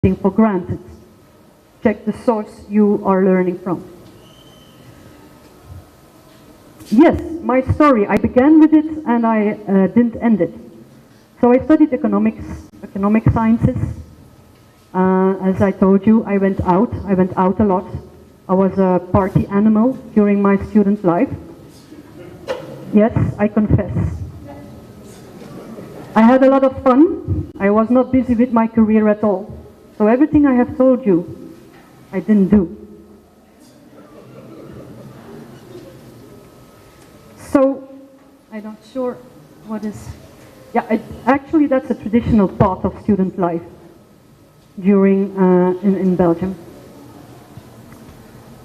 everything for granted. Check the source you are learning from. Yes, my story, I began with it and I didn't end it. So I studied economic sciences. As I told you, I went out a lot. I was a party animal during my student life. Yes, I confess. I had a lot of fun. I was not busy with my career at all. So everything I have told you, I didn't do. So, I'm not sure what is... Yeah, actually that's a traditional part of student life during, in Belgium.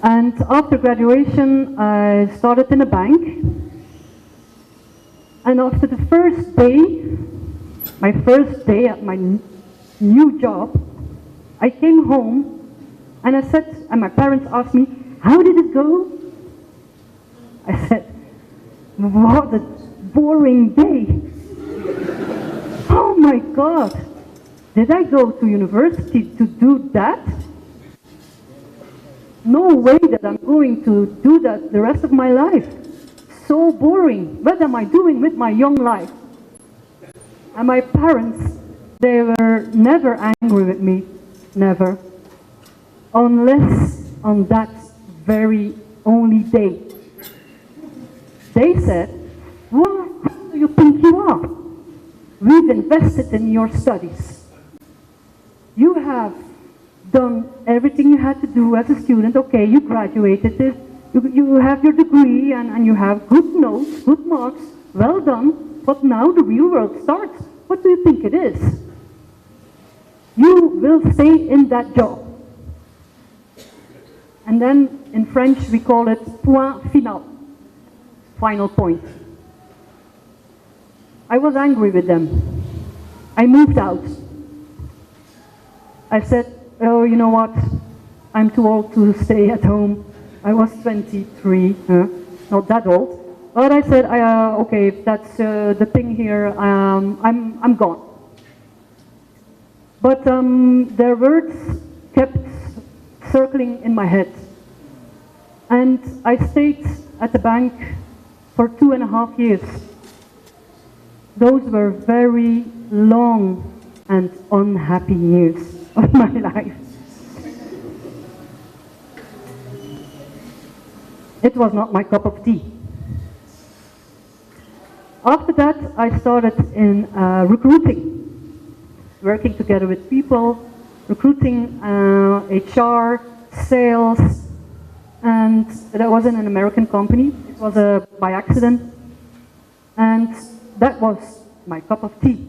And after graduation, I started in a bank. And after the first day, my first day at my new job, I came home and I said, and my parents asked me, how did it go? I said, what a boring day. Oh my God, did I go to university to do that? No way that I'm going to do that the rest of my life. So boring. What am I doing with my young life? And my parents, they were never angry with me. Never. Unless on that very only day. They said, well, who do you think you are? We've invested in your studies. You have done everything you had to do as a student. Okay, you graduated it. You have your degree and you have good notes, good marks. Well done. But now the real world starts. What do you think it is? You will stay in that job. And then in French we call it point final. Final point. I was angry with them. I moved out. I said, oh, you know what? I'm too old to stay at home. I was 23, not that old. But I said, okay, if that's the thing here, I'm gone. But their words kept circling in my head. And I stayed at the bank for 2.5 years. Those were very long and unhappy years of my life. It was not my cup of tea. After that, I started in recruiting, working together with people, recruiting, HR, sales, and that was in an American company. It was by accident, and that was my cup of tea.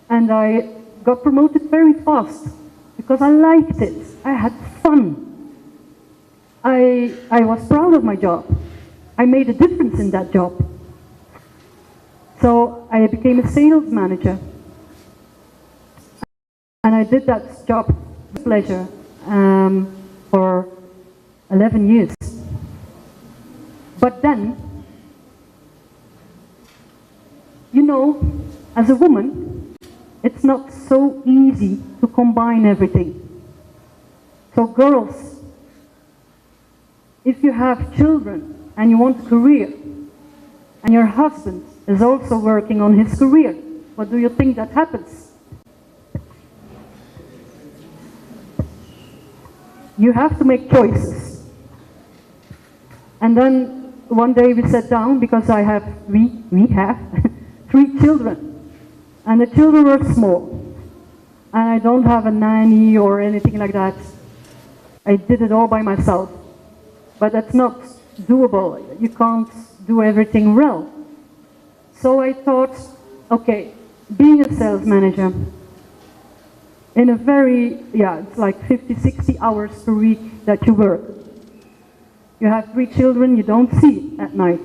And I got promoted very fast because I liked it. I had fun. I was proud of my job. I made a difference in that job. So I became a sales manager. And I did that job with pleasure for 11 years. But then, you know, as a woman, it's not so easy to combine everything. So girls, if you have children and you want a career, and your husband is also working on his career, what do you think that happens? You have to make choices. And then one day we sat down because we have 3 children. And the children were small. And I don't have a nanny or anything like that. I did it all by myself. But that's not doable. You can't do everything well. So I thought, okay, being a sales manager, in a very, it's like 50, 60 hours per week that you work. You have 3 children you don't see at night.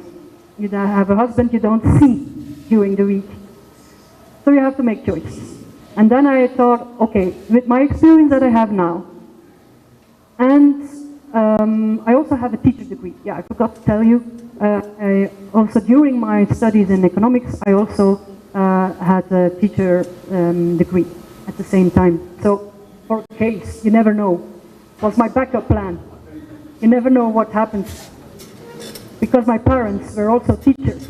You have a husband you don't see during the week. So you have to make choices. And then I thought, okay, with my experience that I have now, and I also have a teacher degree. Yeah, I forgot to tell you. I also, during my studies in economics, I also had a teacher degree at the same time. So for a case. You never know. It was my backup plan. You never know what happens. Because my parents were also teachers.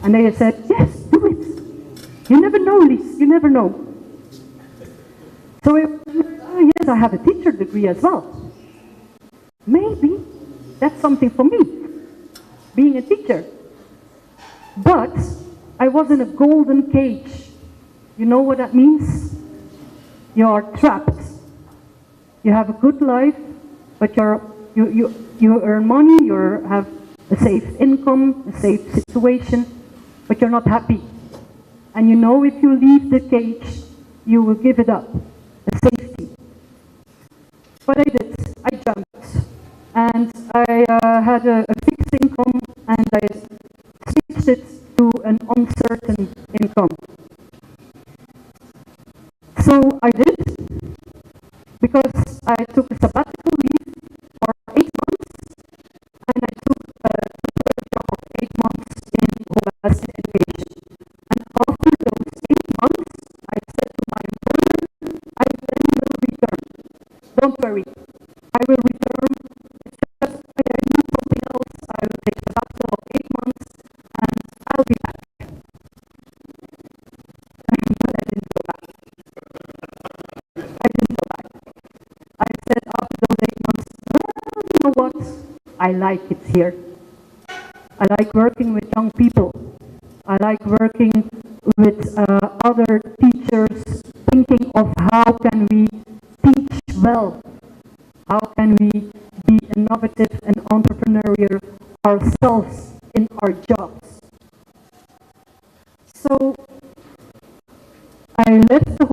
And they said, yes, do it. You never know, Lies, you never know. So, yes, I have a teacher degree as well. Maybe that's something for me, being a teacher. But I was in a golden cage. You know what that means? You are trapped. You have a good life, but you earn money, you have a safe income, a safe situation, but you're not happy. And you know if you leave the cage, you will give it up, the safety. But I did. I jumped. And I had a fixed income, and I switched it to an uncertain income. So I did, because I took a sabbatical leave for 8 months, and I took a job of 8 months in OS education. And after those 8 months, I said to my employer, I then will return. Don't worry, I will return. It's just when I do something else, I will take a sabbatical of 8 months, and I'll be back. But I didn't go back. I said after those 8 months, well, you know what? I like it here. I like working with young people. I like working with other teachers, thinking of how can we teach well? How can we be innovative and entrepreneurial ourselves in our jobs? So I left the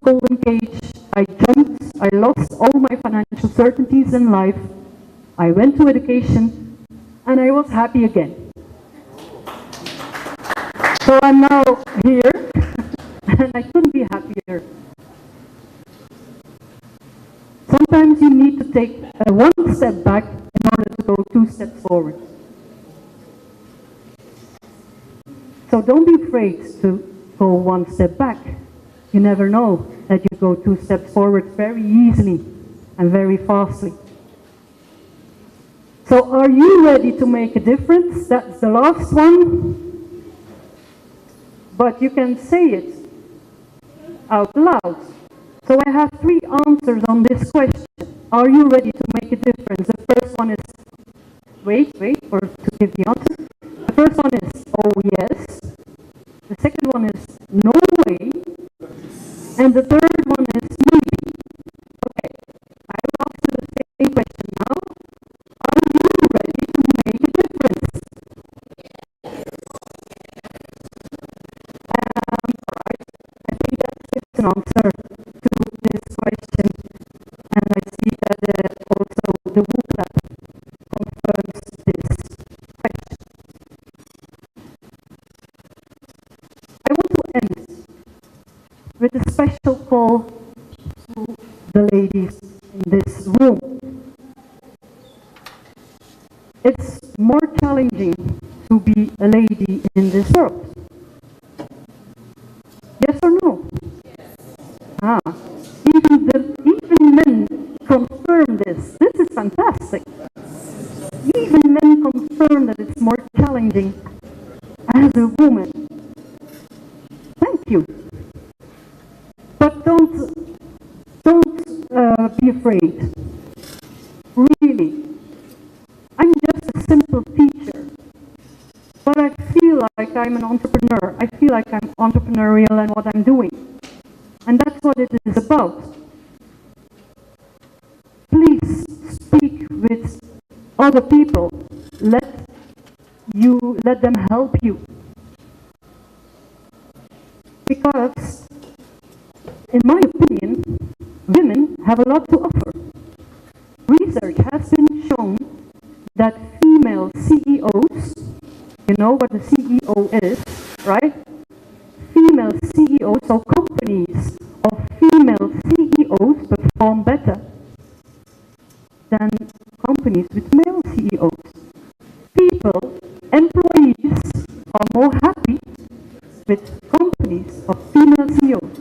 golden cage. I jumped. I lost all my financial certainties in life. I went to education, and I was happy again. So I'm now here, and I couldn't be happier. Sometimes you need to take one step back in order to go 2 steps forward. So don't be afraid to go 1 step back. You never know that you go 2 steps forward very easily and very fastly. So are you ready to make a difference? That's the last one. But you can say it out loud. So I have 3 answers on this question. Are you ready to make a difference? The first one is, wait, or to give the answer. The first one is, oh yes. The second one is, no way. And the third one is, maybe. Okay, I will ask you the same question now. Are you ready to make a difference? Alright, I think that gives an answer to this question. And I see that also the Woo Lab confirms this question. I want to end with a special call to the ladies in this room. It's more challenging to be a lady in this world. Yes or no? Yes. Even men confirm this. This is fantastic. Even men confirm that it's more challenging as a woman. Thank you. But don't be afraid. Really. I'm just a simple teacher. But I feel like I'm an entrepreneur. I feel like I'm entrepreneurial in what I'm doing. And that's what it is about. Please speak with other people. Let them help you. Because, in my opinion, women have a lot to offer. Research has been shown that female CEOs, you know what a CEO is, right? Female CEOs, so companies of female CEOs perform better than companies with male CEOs. People, employees, are more happy with companies of female CEOs.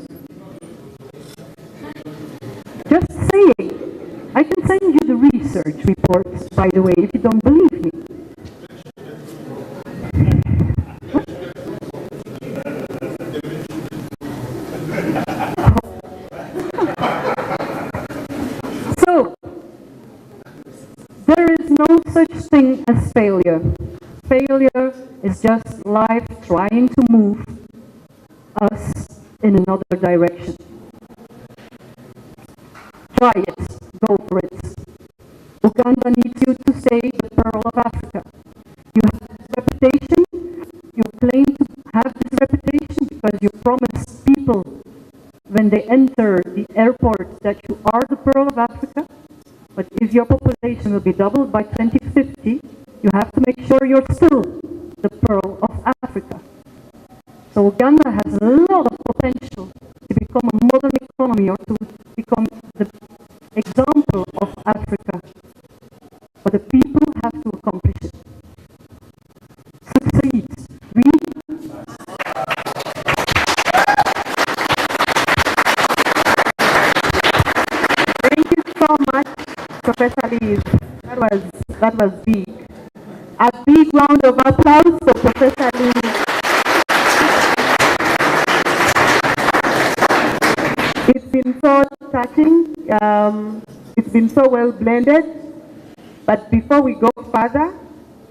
research reports, by the way, if you don't believe me. So, there is no such thing as failure. Failure is just life trying to move us in another direction. Try it. Go for it. Uganda needs you to stay the pearl of Africa. You have this reputation. You claim to have this reputation because you promise people when they enter the airport that you are the pearl of Africa. But if your population will be doubled by 2050, you have to make sure you're still the pearl of Africa. So Uganda has a lot of potential to become a modern economy or to become the example of Africa. But the people have to accomplish it. Succeed. Thank you so much, Professor Liz. That was big. A big round of applause for Professor Liz. It's been so touching. It's been so well blended. But before we go further,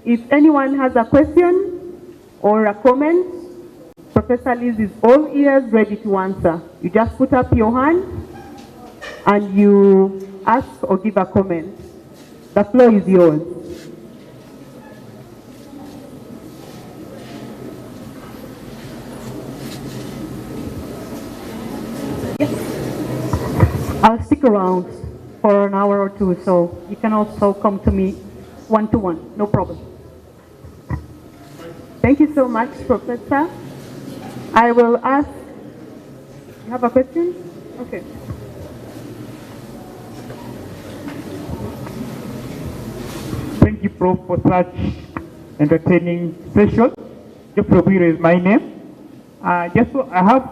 if anyone has a question or a comment, Professor Liz is all ears, ready to answer. You just put up your hand and you ask or give a comment. The floor is yours. I'll stick around for an hour or two, so you can also come to me one-to-one, no problem. Thank you so much, Professor. I will ask, you have a question? Okay. Thank you, Prof, for such entertaining session. Jeffrey is my name. I have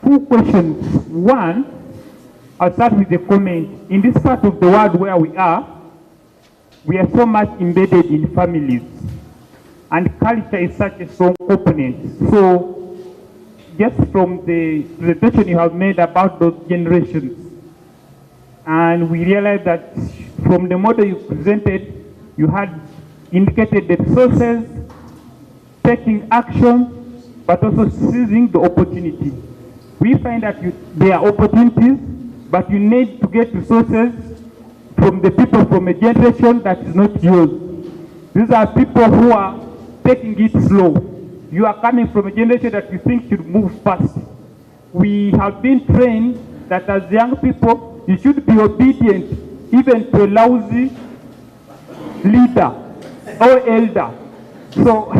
two questions. One, I'll start with the comment. In this part of the world where we are so much embedded in families, and culture is such a strong component. So, just from the presentation you have made about those generations, and we realized that from the model you presented, you had indicated the resources, taking action, but also seizing the opportunity. We find that there are opportunities, but you need to get resources from the people from a generation that is not yours. These are people who are taking it slow. You are coming from a generation that you think should move fast. We have been trained that as young people, you should be obedient even to a lousy leader or elder. So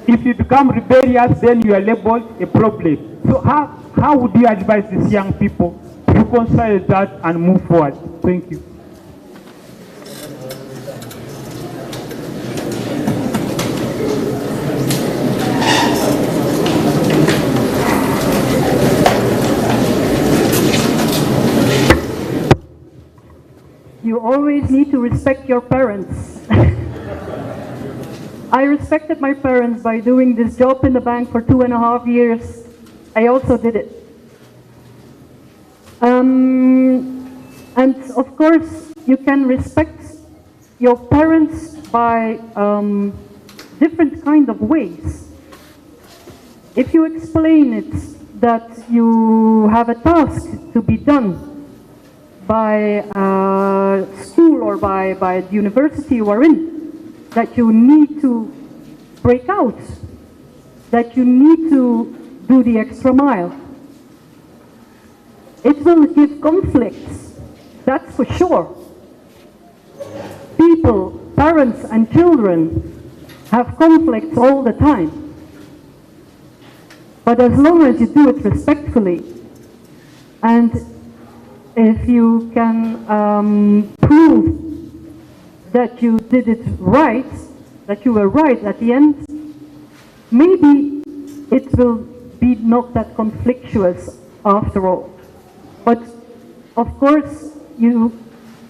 if you become rebellious, then you are labeled a problem. So how would you advise these young people to reconcile that and move forward? Thank you. You always need to respect your parents. I respected my parents by doing this job in the bank for 2.5 years. I also did it. And of course, you can respect your parents by different kind of ways. If you explain it that you have a task to be done by school or by the university you are in, that you need to break out, that you need to do the extra mile. It will give conflicts, that's for sure. People, parents and children have conflicts all the time. But as long as you do it respectfully, and if you can prove that you did it right, that you were right at the end, maybe it will be not that conflictuous after all. But of course, you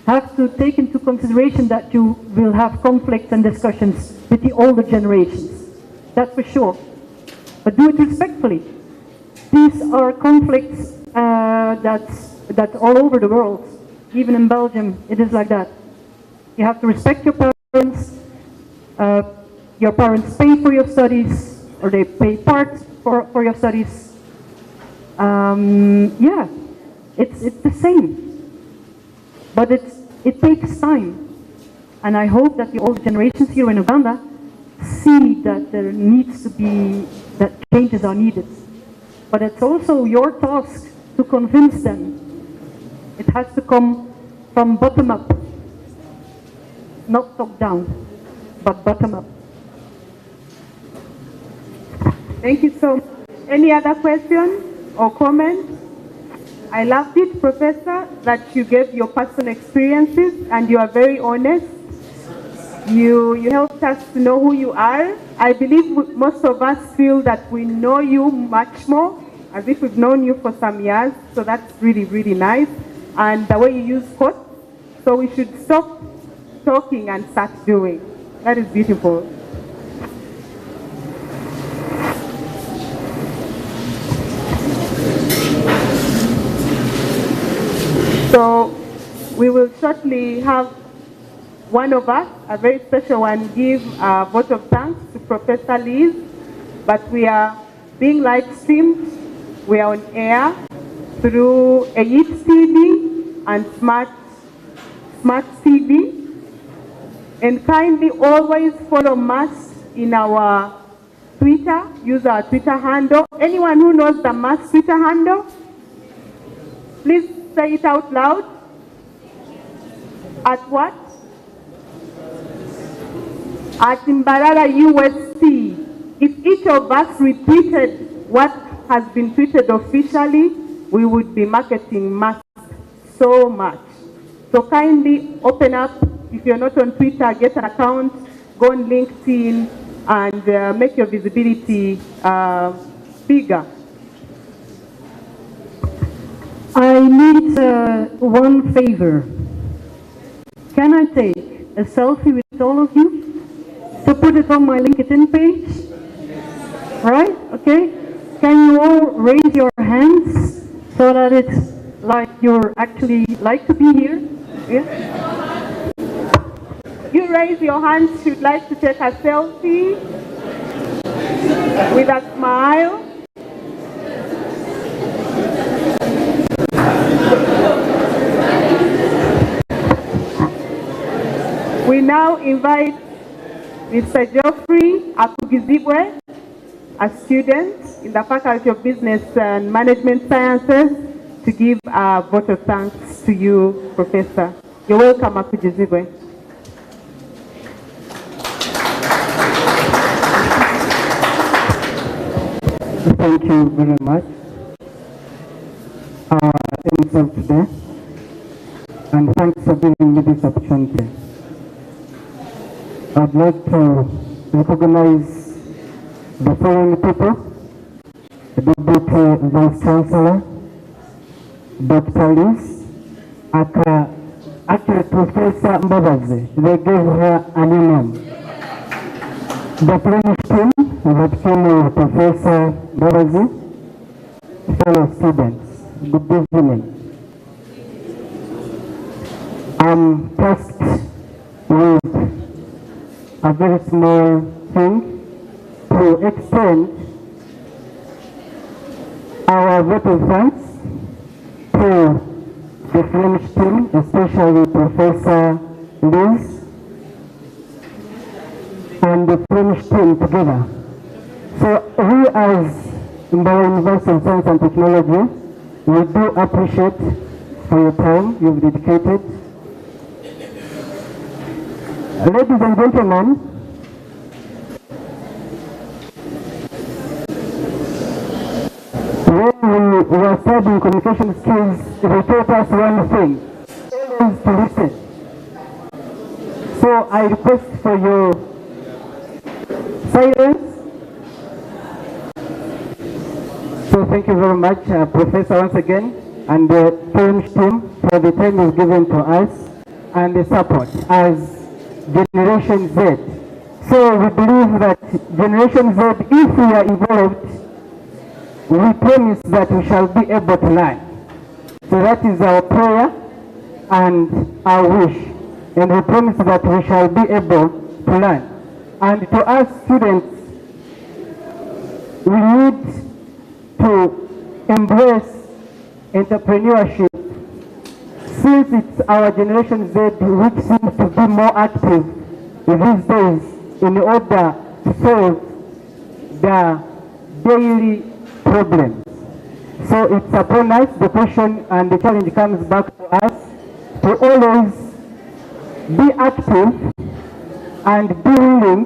have to take into consideration that you will have conflicts and discussions with the older generations. That's for sure. But do it respectfully. These are conflicts that's all over the world. Even in Belgium, it is like that. You have to respect your parents. Your parents pay for your studies, or they pay part for your studies. Yeah, it's the same. But it takes time. And I hope that the older generations here in Uganda see that there needs to be, that changes are needed. But it's also your task to convince them. It has to come from bottom up. Not top down, but bottom up. Thank you so much. Any other question or comment? I loved it, Professor, that you gave your personal experiences and you are very honest. You helped us to know who you are. I believe most of us feel that we know you much more, as if we've known you for some years. So that's really, really nice. And the way you use quotes, so we should stop talking and start doing. That is beautiful. So we will shortly have one of us, a very special one, give a vote of thanks to Professor Liz. But we are being live streamed. We are on air through DSTV and Smart TV. And kindly always follow us in our Twitter. Use our Twitter handle. Anyone who knows the MAS Twitter handle, please say it out loud. At what? At Mbarara USC. If each of us repeated what has been tweeted officially, we would be marketing MAS so much. So kindly open up. If you're not on Twitter, get an account, go on LinkedIn, and make your visibility bigger. I need one favor. Can I take a selfie with all of you to put it on my LinkedIn page? Right? Okay? Can you all raise your hands so that it's like you're actually like to be here? Yeah? You raise your hands if you'd like to take a selfie with a smile. We now invite Mr. Geoffrey Akugizibwe, a student in the Faculty of Business and Management Sciences, to give a vote of thanks to you, Professor. You're welcome, Akugizibwe. Thank you very much. Today, and thanks for giving me this opportunity. I'd like to recognize the following people: the Deputy Vice Chancellor, Dr. Liz, actually Professor Mbabazi. They gave her a new name. The French team that came with Professor Mbabazi, fellow students, good evening. I'm tasked with a very small thing to extend our vote of thanks to the Flemish team, especially Professor Liz and the Flemish team together. So we as Mbara University of Science and Technology, we do appreciate for your time you've dedicated. Ladies and gentlemen, when we were studying communication skills, they taught us one thing: always to listen. So I request for your silence. So thank you very much, Professor, once again, and the French team for the time is given to us. and the support as Generation Z. So we believe that Generation Z, if we are involved, we promise that we shall be able to learn. So that is our prayer and our wish. And we promise that we shall be able to learn. And to us students, we need to embrace entrepreneurship, since it's our Generation Z which seems to be more active these days in order to solve the daily problems. So it's upon us, the question and the challenge comes back to us to always be active and be willing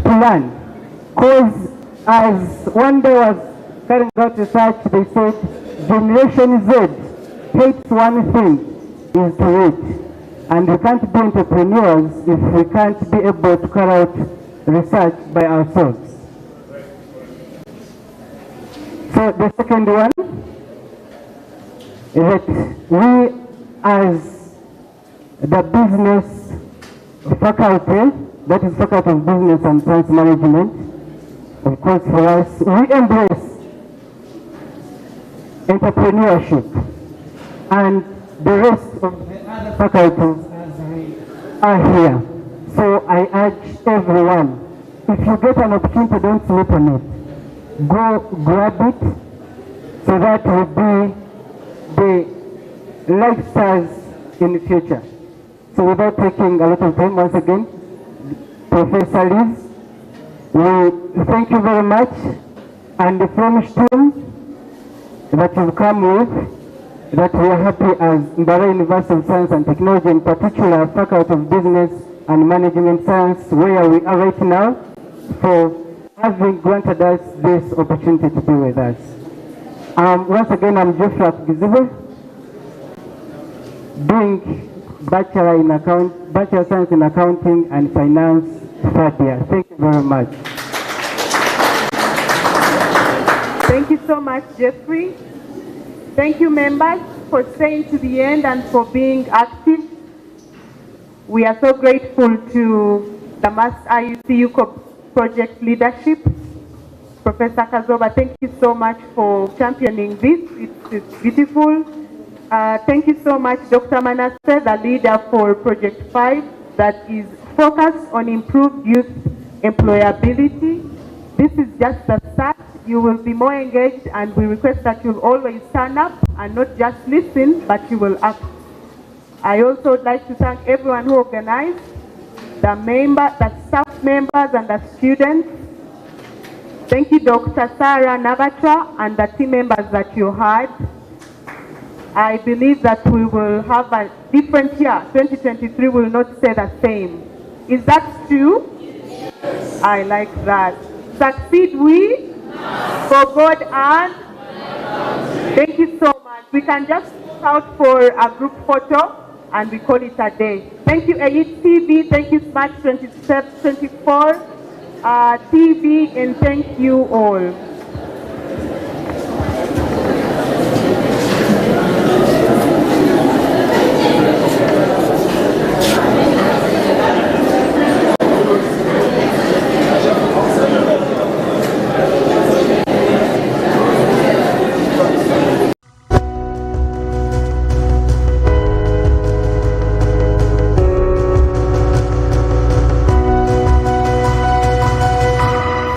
to learn. Because as one day was carrying out research, they said Generation Z hates one thing, is to wait. And we can't be entrepreneurs if we can't be able to carry out research by ourselves. So the second one is that we as the business faculty, that is Faculty of Business and Science Management, of course for us, we embrace entrepreneurship, and the rest of the other faculties are here. So I urge everyone, if you get an opportunity, don't sleep on it. Go grab it, so that will be the lifestyles in the future. So without taking a lot of time, once again, Professor Liz, we thank you very much, and the Flemish team that you've come with, that we are happy as Mbara University of Science and Technology, in particular Faculty of Business and Management Science, where we are right now, for having granted us this opportunity to be with us. Once again, I'm Joshua Gizibe, doing Bachelor of Science in Accounting and Finance, third year. Thank you very much. Thank you so much, Jeffrey. Thank you, members, for staying to the end and for being active. We are so grateful to the Mass IUCU project leadership. Professor Kazoba, thank you so much for championing this. It's beautiful. Thank you so much, Dr. Manasseh, the leader for Project 5, that is focused on improved youth employability. This is just the start. You will be more engaged, and we request that you'll always stand up and not just listen, but you will act. I also would like to thank everyone who organized, the staff members and the students. Thank you, Dr. Sarah Navatra and the team members that you had. I believe that we will have a different year. 2023 will not stay the same. Is that true? Yes. I like that. Succeed we for God and thank you so much. We can just shout for a group photo and we call it a day. Thank you, DSTV. Thank you, Smart24 TV, and thank you all.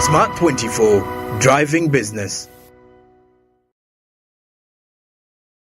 Smart24, driving business.